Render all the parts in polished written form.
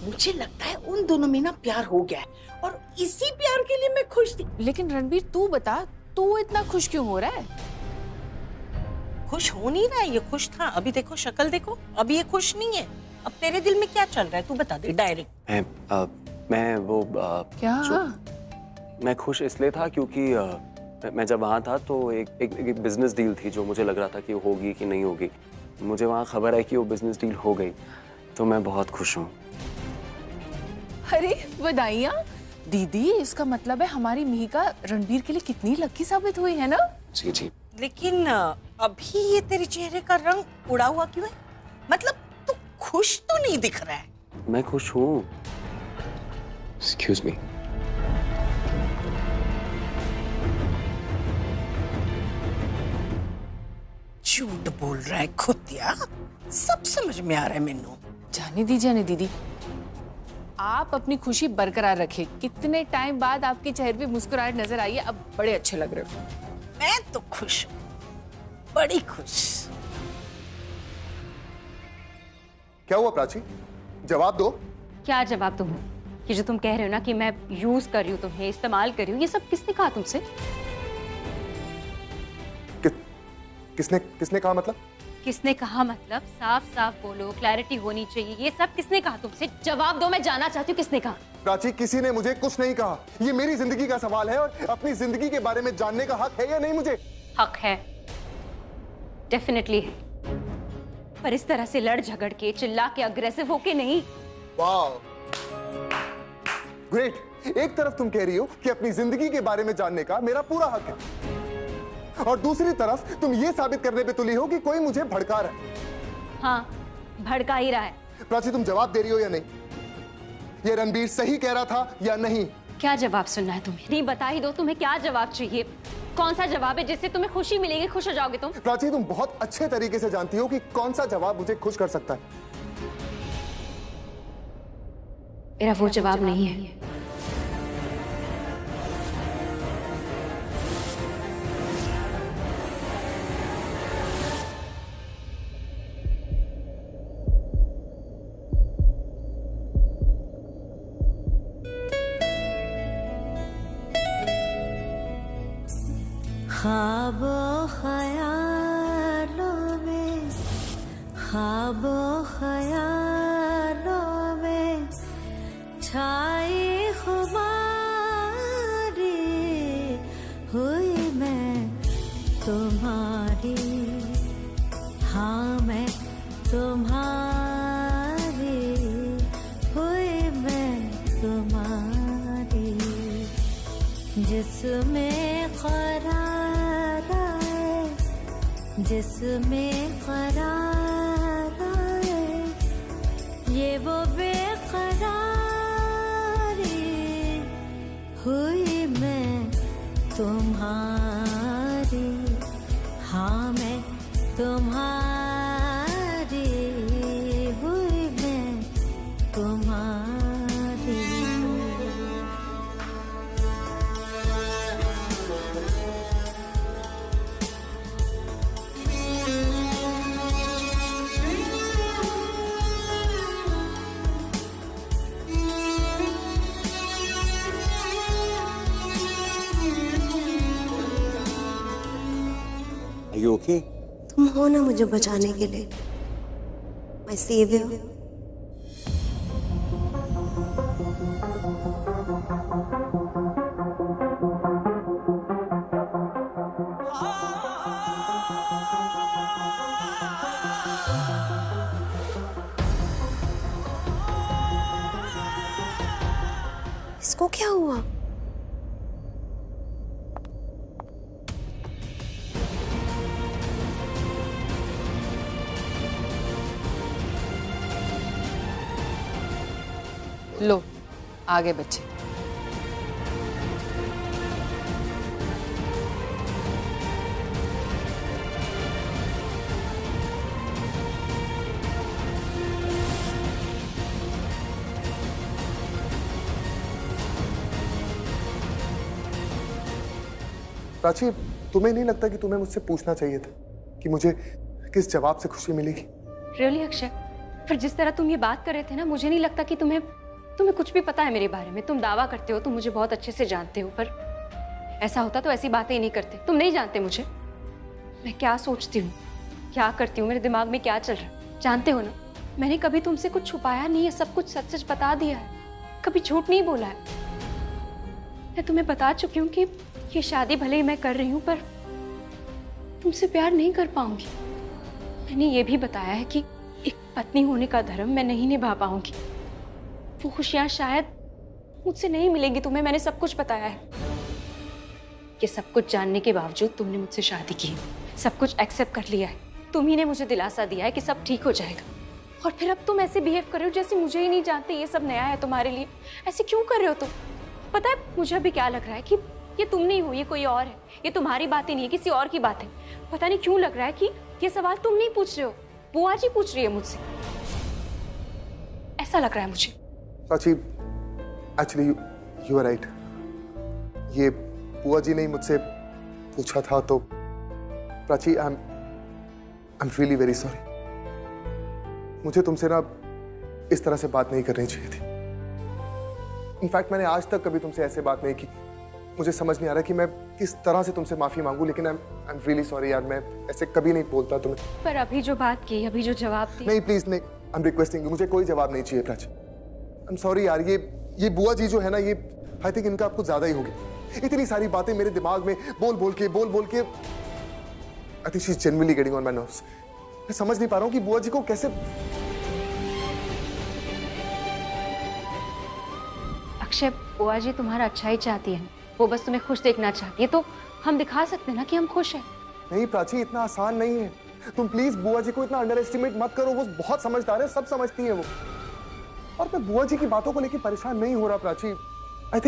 मुझे लगता है उन दोनों में ना प्यार हो गया है और इसी प्यार के लिए मैं खुश थी। लेकिन रणबीर तू बता, तू इतना खुश क्यों हो रहा है? खुश हो नहीं रहा है, ये खुश था। अभी देखो शक्ल देखो, अभी ये खुश नहीं है। अब तेरे दिल में क्या चल रहा है तू बता दे डायरेक्ट। मैं वो क्या? मैं खुश इसलिए था क्योंकि मैं जब वहाँ था तो एक बिजनेस डील थी जो मुझे लग रहा था कि होगी कि नहीं होगी। मुझे वहाँ खबर है कि वो बिजनेस डील हो गई, तो मैं बहुत खुश हूँ। अरे बधाइयाँ दीदी, इसका मतलब है हमारी मिहिका रणबीर के लिए कितनी लकी साबित हुई है ना? जी जी। लेकिन अभी ये तेरे चेहरे का रंग उड़ा हुआ क्यों है? मतलब तू खुश तो नहीं दिख रहा है। मैं खुश हूँ। Excuse me. झूठ बोल रहा है खुदिया, सब समझ में आ रहा है मैनू। जाने दीदी, आप अपनी खुशी बरकरार रखें। कितने टाइम बाद आपके चेहरे पे मुस्कुराहट नजर आई है, अब बड़े अच्छे लग रहे हो। मैं तो खुश हूँ, बड़ी खुश। क्या हुआ प्राची? जवाब दो। क्या जवाब दूँ? कि जो तुम कह रहे हो ना कि मैं यूज कर रही हूँ तुम्हें, इस्तेमाल कर रही हूँ, ये सब किसने कहा तुमसे? किसने कहा मतलब? किसने कहा मतलब? साफ साफ बोलो, क्लैरिटी होनी चाहिए। ये सब किसने कहा तुमसे? जवाब दो, मैं जानना चाहती हूँ किसने कहा। प्राची, किसी ने मुझे कुछ नहीं कहा। ये मेरी जिंदगी का सवाल है और अपनी जिंदगी के बारे में जानने का हक है या नहीं मुझे? हक है, डेफिनेटली है, पर इस तरह से लड़ झगड़ के, चिल्ला के, अग्रेसिव होके नहीं। वाह, ग्रेट। एक तरफ तुम कह रही हो कि अपनी जिंदगी के बारे में जानने का मेरा पूरा हक है, और दूसरी तरफ तुम ये साबित करने पे तुली हो कि कोई मुझे भड़का रहा है। हाँ, भड़का ही रहा है। प्राची, तुम जवाब दे रही हो या नहीं? ये रणबीर सही कह रहा था या नहीं? क्या जवाब सुनना है तुम्हें? नहीं, बता ही दो, तुम्हें क्या जवाब चाहिए? कौन सा जवाब है जिससे तुम्हें खुशी मिलेगी, खुश हो जाओगे तुम? प्राची, तुम बहुत अच्छे तरीके से जानती हो कि कौन सा जवाब मुझे खुश कर सकता है। मेरा वो जवाब नहीं है। ख्वाबों ख्यालों में, ख्वाबों ख्यालों में छाई खुमारी हुई मैं तुम्हारी। हाँ, मैं तुम्हारी हुई, मैं तुम्हारी। जिसमें करार आए, जिसमें करार आए, ये वो बेकरारी हुई मैं तुम्हारी। हाँ, मैं तुम्हारी हुई, मैं तुम्हारी। Are you okay? तुम हो ना मुझे बचाने के लिए। मैं सीधे हूँ। इसको क्या हुआ? लो, आगे बच्चे। प्राची, तुम्हें नहीं लगता कि तुम्हें मुझसे पूछना चाहिए था कि मुझे किस जवाब से खुशी मिलेगी? रियली अक्षय, पर जिस तरह तुम ये बात कर रहे थे ना, मुझे नहीं लगता कि तुम्हें कुछ भी पता है मेरे बारे में। तुम दावा करते हो, तुम मुझे बहुत अच्छे से जानते हो, पर ऐसा होता तो ऐसी बातें ही नहीं करते। तुम नहीं जानते मुझे, मैं क्या सोचती हूँ, क्या करती हूँ, मेरे दिमाग में क्या चल रहा है, जानते हो ना। मैंने कभी तुमसे कुछ छुपाया नहीं है, सब कुछ सच सच बता दिया है, कभी झूठ नहीं बोला है। मैं तुम्हें बता चुकी हूँ कि ये शादी भले ही मैं कर रही हूँ, पर तुमसे प्यार नहीं कर पाऊंगी। मैंने ये भी बताया है कि एक पत्नी होने का धर्म मैं नहीं निभा पाऊंगी। वो खुशियां शायद मुझसे नहीं मिलेंगी तुम्हें, मैंने सब कुछ बताया है। ये सब कुछ जानने के बावजूद तुमने मुझसे शादी की, सब कुछ एक्सेप्ट कर लिया है। तुम ही ने मुझे दिलासा दिया है कि सब ठीक हो जाएगा, और फिर अब तुम ऐसे बिहेव कर रहे हो जैसे मुझे ही नहीं जानते। ये सब नया है तुम्हारे लिए, ऐसे क्यों कर रहे हो तुम? पता है मुझे अभी क्या लग रहा है कि ये तुम नहीं हो, ये कोई और है। ये तुम्हारी बात ही नहीं है, किसी और की बात है। पता नहीं क्यों लग रहा है कि ये सवाल तुम नहीं पूछ रहे हो, बुआ जी पूछ रही है मुझसे। ऐसा लग रहा है मुझे। Prachi, actually you are right. ये बुआ जी ने मुझसे पूछा था, तो Prachi I am really very sorry. मुझे तुमसे ना इस तरह से बात नहीं करनी चाहिए थी। इनफैक्ट मैंने आज तक कभी तुमसे ऐसे बात नहीं की। मुझे समझ नहीं आ रहा कि मैं किस तरह से तुमसे माफी मांगू, लेकिन आई एम रियली सॉरी यार। मैं ऐसे कभी नहीं बोलता तुम्हें। पर अभी जो बात की, अभी जो जवाब दिया। नहीं प्लीज नहीं, आई एम रिक्वेस्टिंग, मुझे कोई जवाब नहीं चाहिए प्राची। आई एम सॉरी यार। ये बुआ जी जो है ना, ये आई थिंक इनका कुछ ज्यादा ही होगी। इतनी सारी बातें मेरे दिमाग में बोल बोल के I think she is genuinely getting on my nerves. मैं समझ नहीं पा रहा हूँ कि बुआ जी को कैसे। अक्षय, बुआ जी तुम्हारा अच्छा ही चाहती है, वो बस तुम्हें खुश देखना चाहती है, तो हम दिखा सकते हैं ना कि हम खुश हैं। नहीं प्राची, इतना आसान नहीं है। तुम प्लीज बुआ जी को इतना अंडर एस्टिमेट मत करो। वो बहुत समझदार है, सब समझती है वो। और मैं बुआ जी की बातों को लेकर परेशान नहीं हो रहा प्राची। आई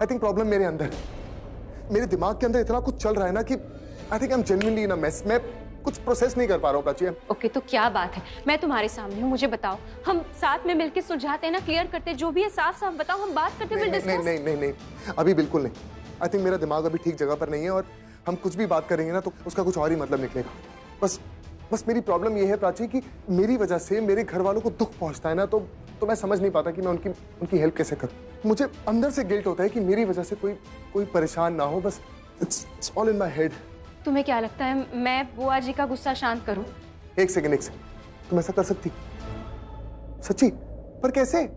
थिंक प्रॉब्लम मेरे अंदर है। मेरे दिमाग के अंदर इतना कुछ चल रहा है ना कि I think I am genuinely in a mess. मैं कुछ प्रोसेस नहीं कर पा रहा हूँ प्राची। ओके, तो क्या बात है? मैं तुम्हारे सामने हूँ, मुझे बताओ। हम साथ में मिलकर सुलझाते हैं ना, क्लियर करते हैं जो भी है। साफ साफ बताओ, हम बात करते हैं, नहीं नहीं नहीं नहीं, अभी बिल्कुल नहीं। आई थिंक मेरा दिमाग अभी ठीक जगह पर नहीं है, और हम कुछ भी बात करेंगे ना तो उसका कुछ और ही मतलब निकलेगा। बस मेरी प्रॉब्लम ये है प्राची कि मेरी वजह से मेरे घर वालों को दुख पहुंचता है ना, तो मैं समझ नहीं पाता कि मैं उनकी हेल्प कैसे करूं। मुझे अंदर से गिल्ट होता है कि मेरी वजह से कोई परेशान ना हो। बस it's all in my head. तुम्हें क्या लगता है मैं बुआ जी का गुस्सा शांत करूं? एक सेकंड, तुम ऐसा कर सकती? सच्ची? पर कैसे?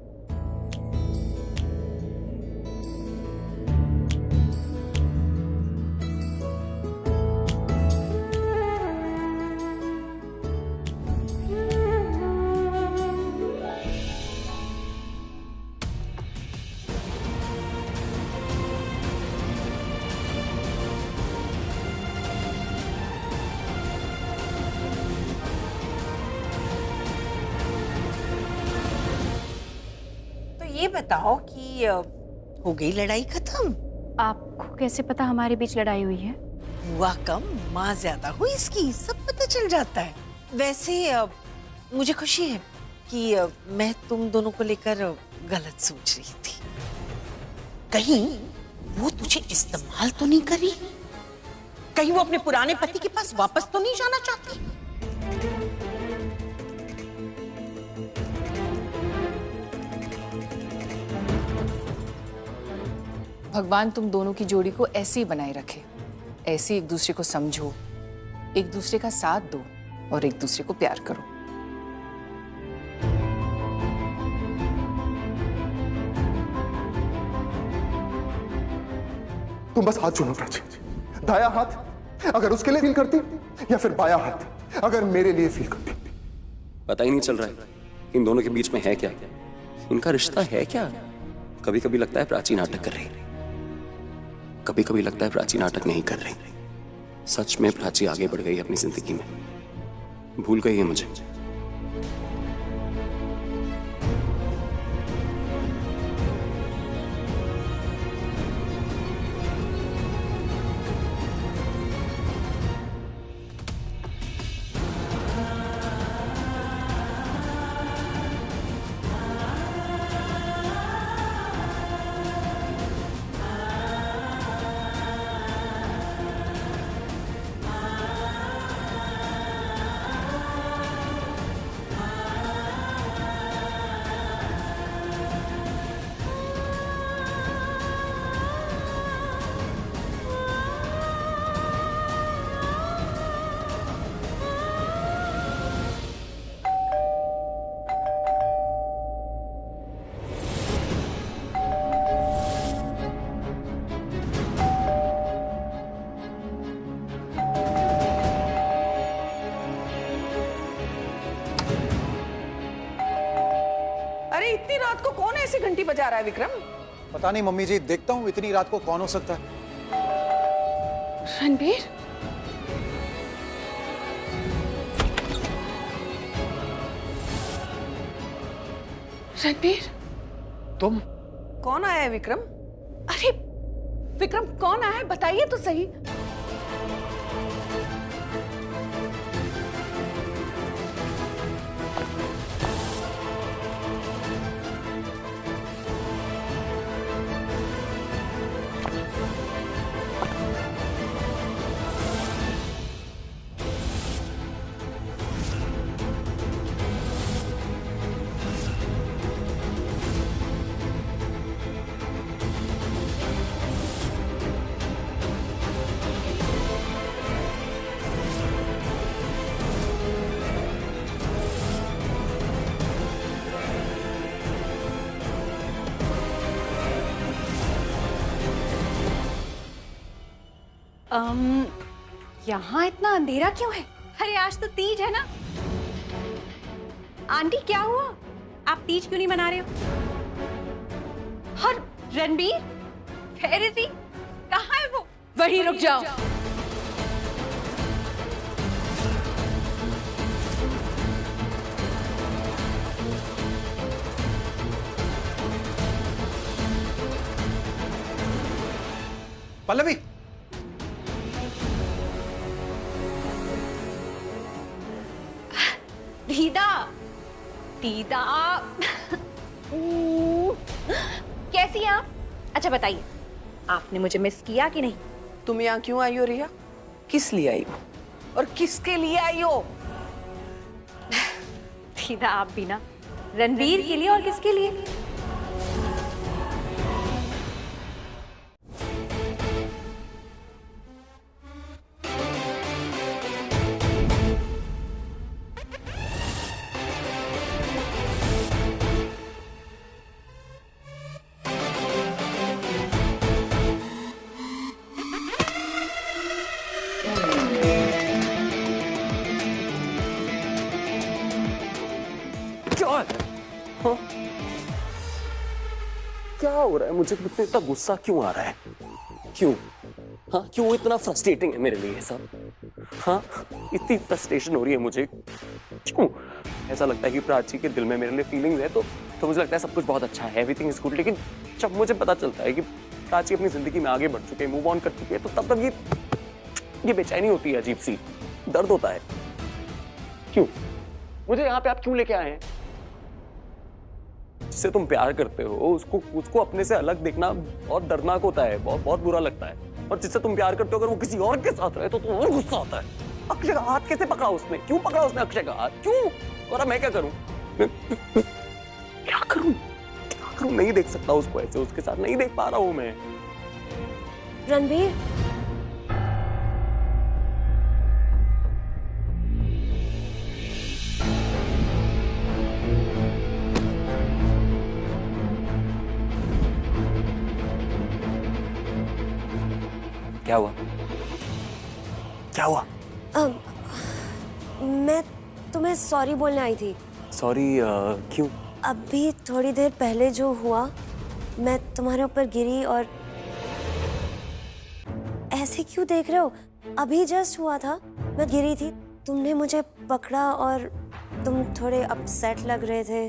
ये बताओ कि हो गई लड़ाई खत्म? आपको कैसे पता हमारे बीच लड़ाई हुई है? हुआ कम, माँ ज्यादा हुई इसकी, सब पता चल जाता है। वैसे मुझे खुशी है कि मैं तुम दोनों को लेकर गलत सोच रही थी। कहीं वो तुझे इस्तेमाल तो नहीं कर रही? कहीं वो अपने पुराने पति के पास वापस तो नहीं जाना चाहती? भगवान तुम दोनों की जोड़ी को ऐसे ही बनाए रखे, ऐसे एक दूसरे को समझो, एक दूसरे का साथ दो और एक दूसरे को प्यार करो। तुम बस हाथ चुनो प्राची। दाया हाथ अगर उसके लिए फील करती, या फिर बाया हाथ अगर मेरे लिए फील करती। पता ही नहीं चल रहा है इन दोनों के बीच में है क्या, इनका रिश्ता है क्या। कभी कभी लगता है प्राची नाटक कर रही, कभी कभी लगता है प्राची नाटक नहीं कर रही। सच में प्राची आगे बढ़ गई अपनी जिंदगी में, भूल गई है मुझे। अरे इतनी रात को कौन ऐसी घंटी बजा रहा है विक्रम? पता नहीं मम्मी जी, देखता हूँ इतनी रात को कौन हो सकता है। रणबीर, रणबीर, तुम? कौन आया है विक्रम? अरे विक्रम कौन आया है बताइए तो सही। यहाँ इतना अंधेरा क्यों है? अरे आज तो तीज है ना। आंटी क्या हुआ? आप तीज क्यों नहीं मना रहे हो? और रणबीर, वेयर इज ही? कहाँ है वो? वहीं रुक जाओ। पल्लवी, दीदा, दीदा, कैसी हैं आप? अच्छा बताइए, आपने मुझे मिस किया कि नहीं? तुम यहाँ क्यों आई हो रिया? किस लिए आई हो और किसके लिए आई हो? दीदा आप भी ना, रणबीर के लिए और किसके लिए? हाँ? क्या हो रहा है? मुझे इतना गुस्सा क्यों आ रहा है? क्यों? हाँ, क्यों इतना फ्रस्ट्रेटिंग है मेरे लिए सब? हाँ, इतनी फ्रस्ट्रेशन हो रही है मुझे, क्यों? ऐसा लगता है कि प्राची के दिल में मेरे लिए फीलिंग्स है, तो मुझे लगता है सब कुछ बहुत अच्छा है, एवरीथिंग इज गुड। लेकिन जब मुझे पता चलता है कि प्राची अपनी जिंदगी में आगे बढ़ चुके हैं, मूव ऑन कर चुके हैं, तो तब तक ये बेचैनी होती है, अजीब सी दर्द होता है। क्यों? मुझे यहाँ पे आप क्यों लेके आए हैं? जिससे तुम प्यार करते हो उसको अपने से अलग देखना बहुत दर्दनाक होता है, बहुत बुरा लगता है। और जिससे तुम प्यार करते हो अगर वो किसी और के साथ रहे तो और गुस्सा आता है। अक्षय का हाथ कैसे पकड़ा उसने? क्यों पकड़ा उसने अक्षय का हाथ? क्यों? और मैं क्या करूं? क्या करूं? नहीं देख सकता उसको ऐसे, उसके साथ नहीं देख पा रहा हूं मैं। रणबीर, क्या हुआ? क्या हुआ? मैं तुम्हें सॉरी बोलने आई थी। सॉरी? क्यों? अभी थोड़ी देर पहले जो हुआ, मैं तुम्हारे ऊपर गिरी और ऐसे क्यों देख रहे हो? अभी जस्ट हुआ था, मैं गिरी थी, तुमने मुझे पकड़ा और तुम थोड़े अपसेट लग रहे थे।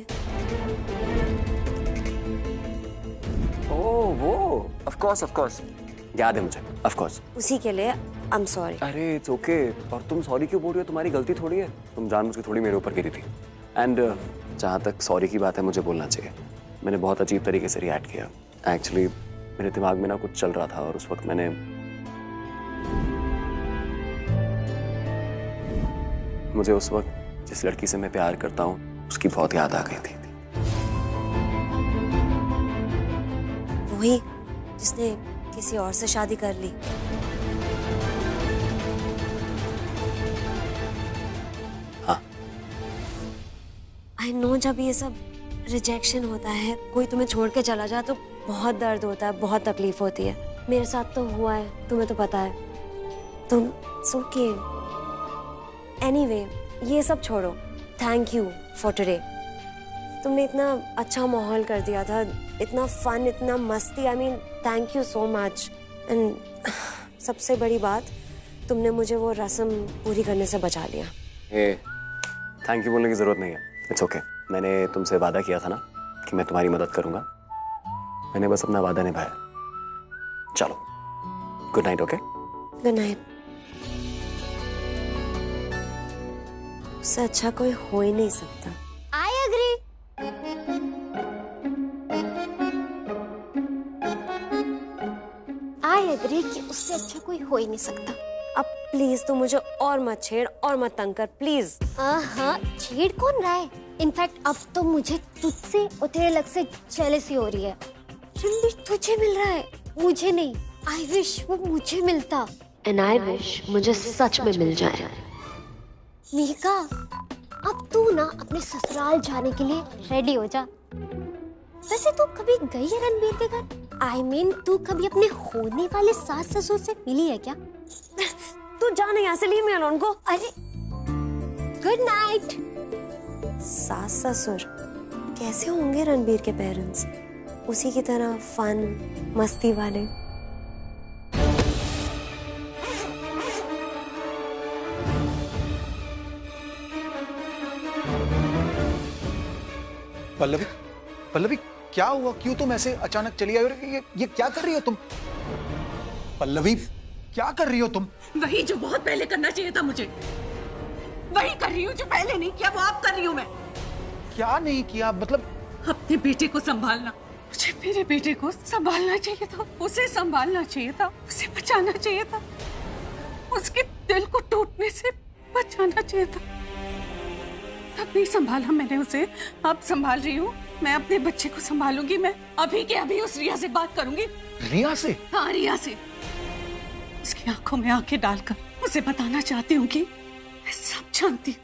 ओह वो, ऑफ कोर्स याद है मुझे, ऑफ कोर्स। उसी के लिए आई एम सॉरी। अरे इट्स ओके। और तुम सॉरी क्यों बोल रही हो? तुम्हारी गलती थोड़ी है, तुम जानबूझ के थोड़ी मेरे ऊपर गिरी थी। एंड जहाँ तक सॉरी की बात है, मुझे बोलना चाहिए, मैंने बहुत अजीब तरीके से रिएक्ट किया। एक्चुअली मेरे दिमाग में ना कुछ चल रहा था और उस वक्त मैंने मुझे उस वक्त जिस लड़की से मैं प्यार करता हूँ उसकी बहुत याद आ गई थी। वही जिसने किसी और से शादी कर ली। हाँ, आई नो, जब ये सब रिजेक्शन होता है, कोई तुम्हें छोड़ के चला जाए तो बहुत दर्द होता है, बहुत तकलीफ होती है। मेरे साथ तो हुआ है, तुम्हें तो पता है। तुम ओके। एनीवे, ये सब छोड़ो। Thank you for today. तुमने इतना अच्छा माहौल कर दिया था, इतना फन, इतना मस्ती। I mean thank you so much. And सबसे बड़ी बात, तुमने मुझे वो रस्म पूरी करने से बचा लिया। थैंक यू बोलने की जरूरत नहीं है, इट्स ओके। मैंने तुमसे वादा किया था ना कि मैं तुम्हारी मदद करूंगा, मैंने बस अपना वादा निभाया। चलो, good night. Okay, good night. उससे अच्छा कोई हो ही नहीं सकता। I agree. आई एग्री कि उससे अच्छा कोई हो ही नहीं सकता। अब प्लीज तू मुझे और मत छेड़ और मत तंग कर, प्लीज। हाँ, छेड़ कौन रहा है? इनफैक्ट अब तो मुझे तुझसे और तेरे लग से जेलसी हो रही है। रणबीर तुझे मिल रहा है, मुझे नहीं। आई विश वो मुझे मिलता। एंड आई विश मुझे सच में मिल जाए। मीका, अब तू ना अपने ससुराल जाने के लिए रेडी हो जा। वैसे तू कभी गई है रणबीर के घर? आई मीन तू कभी अपने होने वाले सास ससुर से मिली है क्या? तू जाने यहाँ से, लीव मी अलोन को। अरे गुड नाइट। सास ससुर कैसे होंगे रणबीर के पेरेंट्स? उसी की तरह फन मस्ती वाले। पल्लवी, पल्लवी क्या हुआ? क्यों तुम ऐसे अचानक चली आई? और ये क्या कर रही हो तुम? पल्लवी क्या कर रही हो तुम? वही जो बहुत पहले करना चाहिए था मुझे, वही कर रही हूँ जो पहले नहीं किया, वो आप कर रही हूँ मैं। क्या नहीं किया मतलब? अपने बेटे को संभालना। मुझे मेरे बेटे को संभालना चाहिए था, उसे संभालना चाहिए था, उसे बचाना चाहिए था, उसके दिल को टूटने से बचाना चाहिए था। तब नहीं संभाला मैंने उसे, अब संभाल रही हूँ। मैं अपने बच्चे को संभालूंगी। मैं अभी के अभी उस रिया से बात करूंगी। रिया से? हाँ, रिया से। उसकी आंखों में आंखें डालकर उसे बताना चाहती हूँ कि मैं सब जानती हूँ।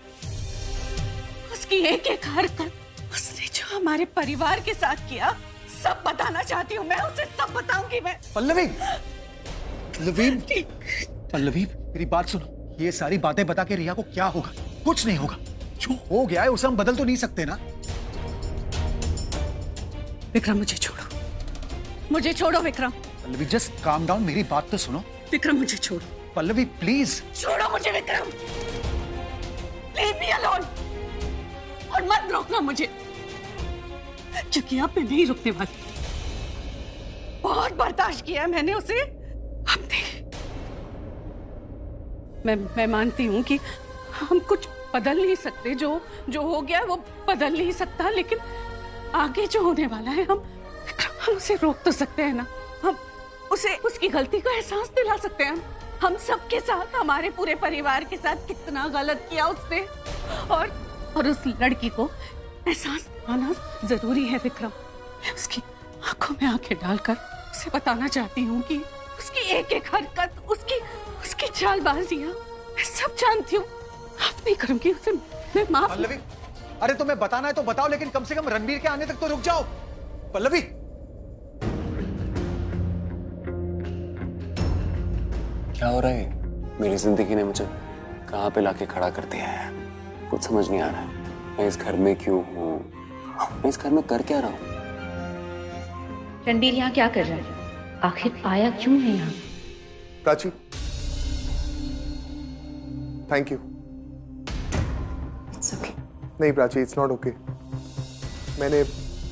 उसकी एक एक हरकत, उसने जो हमारे परिवार के साथ किया, सब बताना चाहती हूँ। मैं उसे सब बताऊंगी। मैं पल्लवी, पल्लवी, पल्लवी मेरी बात सुनो। ये सारी बातें बता के रिया को क्या होगा? कुछ नहीं होगा। जो हो गया है उसे हम बदल तो नहीं सकते ना। विक्रम, मुझे छोड़ो, मुझे छोड़ो Vikram. Pallavi just calm down, मेरी बात तो सुनो। विक्रम मुझे छोड़ो। पल्लवी प्लीज छोड़ो मुझे विक्रम, लीव मी अलोन। और मत रोकना मुझे, क्योंकि अब मैं नहीं रुकने वाली। बहुत बर्दाश्त किया है मैंने उसे। अब नहीं। मैं मानती हूँ कि हम कुछ बदल नहीं सकते, जो हो गया वो बदल नहीं सकता, लेकिन आगे जो होने वाला है हम उसे रोक तो सकते हैं ना। हम उसे उसकी गलती का एहसास दिला सकते हैं। हम सबके साथ, हमारे पूरे परिवार के साथ कितना गलत किया उसने, और उस लड़की को एहसास दिलाना जरूरी है विक्रम। मैं उसकी आंखों में आंखें डालकर उसे बताना चाहती हूँ कि उसकी एक एक हरकत, उसकी चालबाजियां मैं सब जानती हूँ। माफ नहीं करूंगी उसे, मैं माफ। पल्लवी, अरे तुम्हें बताना है तो बताओ, लेकिन कम से कम रणबीर के आने तक तो रुक जाओ। पल्लवी, क्या हो रहा है? मेरी जिंदगी ने मुझे कहाँ पे लाके खड़ा कर दिया है, कुछ समझ नहीं आ रहा है। मैं इस घर में क्यों हूँ? मैं इस घर में कर क्या रहा हूँ? रणबीर यहाँ क्या कर रहा है? आखिर आया क्यों है यहाँ? Prachi, thank you. okay. नहीं प्राची, इट्स नॉट ओके। मैंने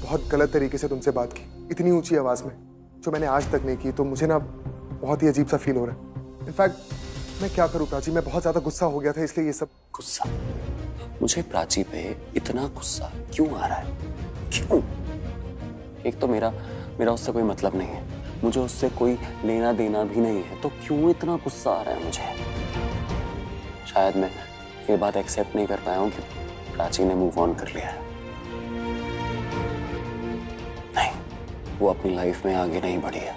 बहुत गलत तरीके से तुमसे बात की, इतनी ऊंची आवाज में, जो मैंने आज तक नहीं की। तो मुझे ना बहुत ही अजीब सा फील हो रहा है। इनफैक्ट मैं क्या करूं प्राची, मैं बहुत ज्यादा गुस्सा हो गया था, इसलिए ये सब। गुस्सा? मुझे प्राची पे इतना गुस्सा क्यों आ रहा है? क्यों? एक तो मेरा उससे कोई मतलब नहीं है, मुझे उससे कोई लेना देना भी नहीं है, तो क्यों इतना गुस्सा आ रहा है मुझे? शायद मैं ये बात एक्सेप्ट नहीं कर पाया हूँ कि प्राची ने मूव ऑन कर लिया है। नहीं, वो अपनी लाइफ में आगे नहीं बढ़ी है।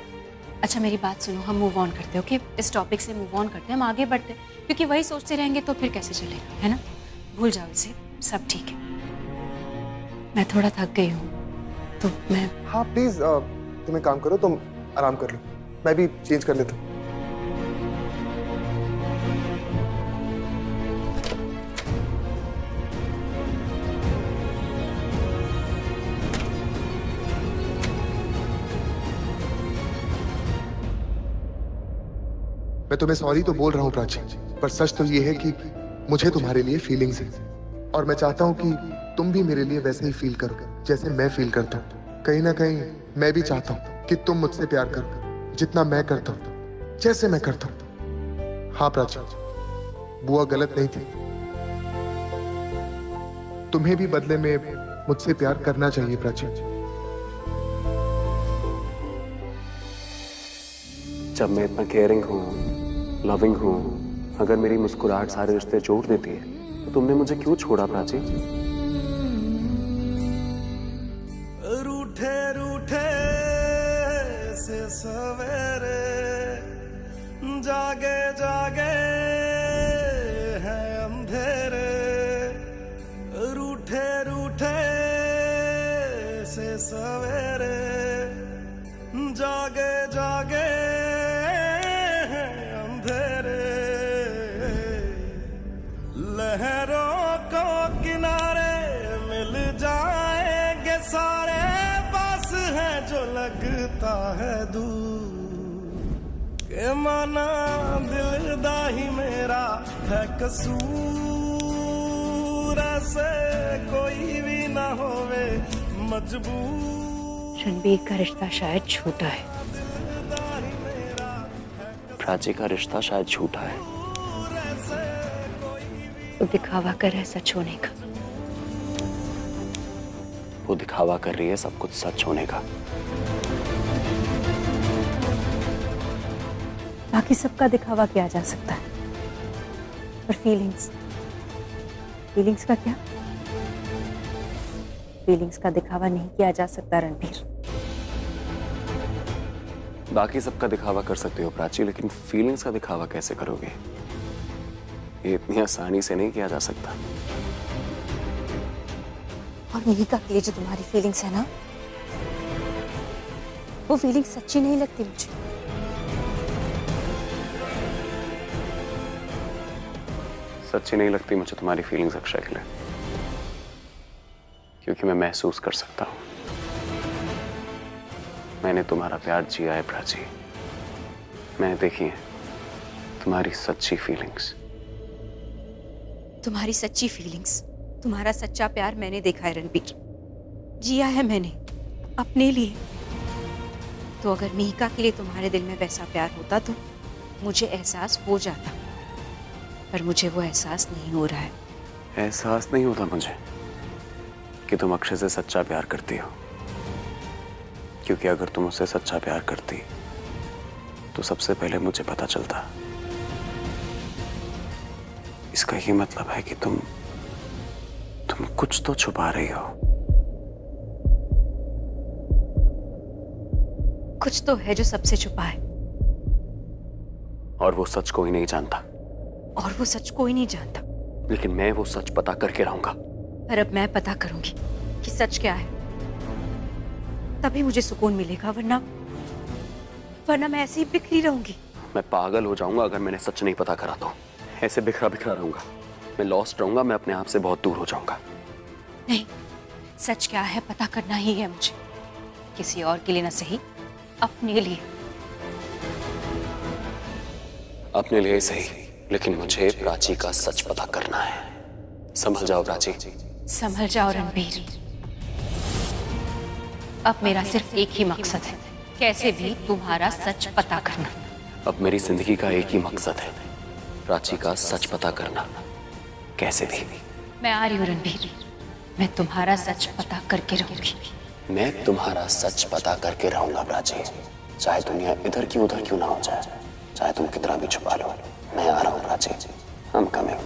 अच्छा मेरी बात सुनो, हम मूव ऑन करते हैं, ओके? इस टॉपिक से मूव ऑन करते हैं, हम आगे बढ़ते हैं, क्योंकि वही सोचते रहेंगे तो फिर कैसे चलेगा, है ना? भूल जाओ इसे, सब ठीक है। मैं थोड़ा थक गई हूँ तो मैं। हाँ प्लीज, तुम एक काम करो, तुम आराम कर लो, मैं भी चेंज कर लेता हूँ। मैं तुम्हें सॉरी तो बोल रहा हूँ प्राची, पर सच तो ये है कि मुझे तुम्हारे लिए फीलिंग्स है और मैं चाहता हूँ कि तुम भी मेरे लिए वैसे ही फील करो जैसे मैं फील करता हूँ। कहीं ना कहीं मैं भी चाहता हूँ कि तुम मुझसे प्यार करो जितना मैं करता हूँ, जैसे मैं करता हूँ। हाँ प्राची, बुआ गलत नहीं थी। तुम्हें भी बदले में मुझसे प्यार करना चाहिए प्राची। जब मैं इतना केयरिंग हूँ, लविंग हूँ, अगर मेरी मुस्कुराहट सारे रिश्ते जोड़ देती है तो तुमने मुझे क्यों छोड़ा प्राची? रूठे रूठे से सवेरे जागे जागे हैं अंधेरे, रूठे रूठे से सवेरे जागे जागे हैं अंधेरे, लहरों को किनारे मिल जाएंगे सारे, पास है जो लगता है दूर, के माना दिलदा ही मेरा है कसूर, ऐसे कोई भी ना होवे मजबूर। रणबीर का रिश्ता शायद झूठा है। प्राची का रिश्ता शायद झूठा है। वो दिखावा कर है सच होने का। वो दिखावा कर रही है सब कुछ सच होने का। बाकी सबका दिखावा किया जा सकता है, पर फीलिंग्स का क्या? फीलिंग्स का दिखावा नहीं किया जा सकता रणबीर। बाकी सबका दिखावा कर सकते हो प्राची, लेकिन फीलिंग्स का दिखावा कैसे करोगे? ये इतनी आसानी से नहीं किया जा सकता। और मिहिका के लिए जो तुम्हारी फीलिंग्स है ना, वो फीलिंग्स सच्ची नहीं लगती मुझे। सच्ची नहीं लगती मुझे तुम्हारी फीलिंग्स अक्षय के लिए, क्योंकि मैं महसूस कर सकता हूं। मैंने तुम्हारा प्यार जिया है प्राची, मैंने देखी है तुम्हारी सच्ची फीलिंग्स। तुम्हारी सच्ची फीलिंग्स, तुम्हारा सच्चा प्यार मैंने देखा है रणबीर, जिया है मैंने अपने लिए। तो अगर मिहिका के लिए तुम्हारे दिल में वैसा प्यार होता तो मुझे एहसास हो जाता, पर मुझे वो एहसास नहीं हो रहा है। एहसास नहीं होता मुझे कि तुम अक्षय से सच्चा प्यार करती हो, क्योंकि अगर तुम उससे सच्चा प्यार करती तो सबसे पहले मुझे पता चलता। इसका ये मतलब है कि तुम कुछ तो छुपा रही हो। कुछ तो है जो सबसे छुपा है, और वो सच कोई नहीं जानता। और वो सच कोई नहीं जानता, लेकिन मैं वो सच पता करके रहूंगा। पर अब मैं पता करूंगी कि सच क्या है, तभी मुझे सुकून मिलेगा, वरना मैं ऐसे ही बिखरी रहूंगी। मैं पागल हो जाऊंगा अगर मैंने सच नहीं पता करा तो। ऐसे बिखरा बिखरा रहूंगा, मैं लॉस्ट रहूंगा, मैं अपने आप से बहुत दूर हो जाऊंगा। नहीं, सच क्या है पता करना ही है मुझे, किसी और के लिए ना सही, अपने लिए। अपने लिए सही, लेकिन मुझे प्राची का सच पता करना है। संभल जाओ प्राची। संभल जाओ रणबीर। अब मेरा सिर्फ एक ही मकसद है, कैसे भी तुम्हारा सच पता करना। अब मेरी जिंदगी का एक ही मकसद है, प्राची का सच पता करना, कैसे भी। मैं आ रही हूँ रणबीर, मैं तुम्हारा सच पता करके रहूंगी। मैं तुम्हारा सच पता करके रहूंगा प्राची, चाहे दुनिया इधर की उधर क्यों ना हो जाए, चाहे तुम कितना भी छुपा लो। मैं आ रहा हूँ प्राची, I'm coming।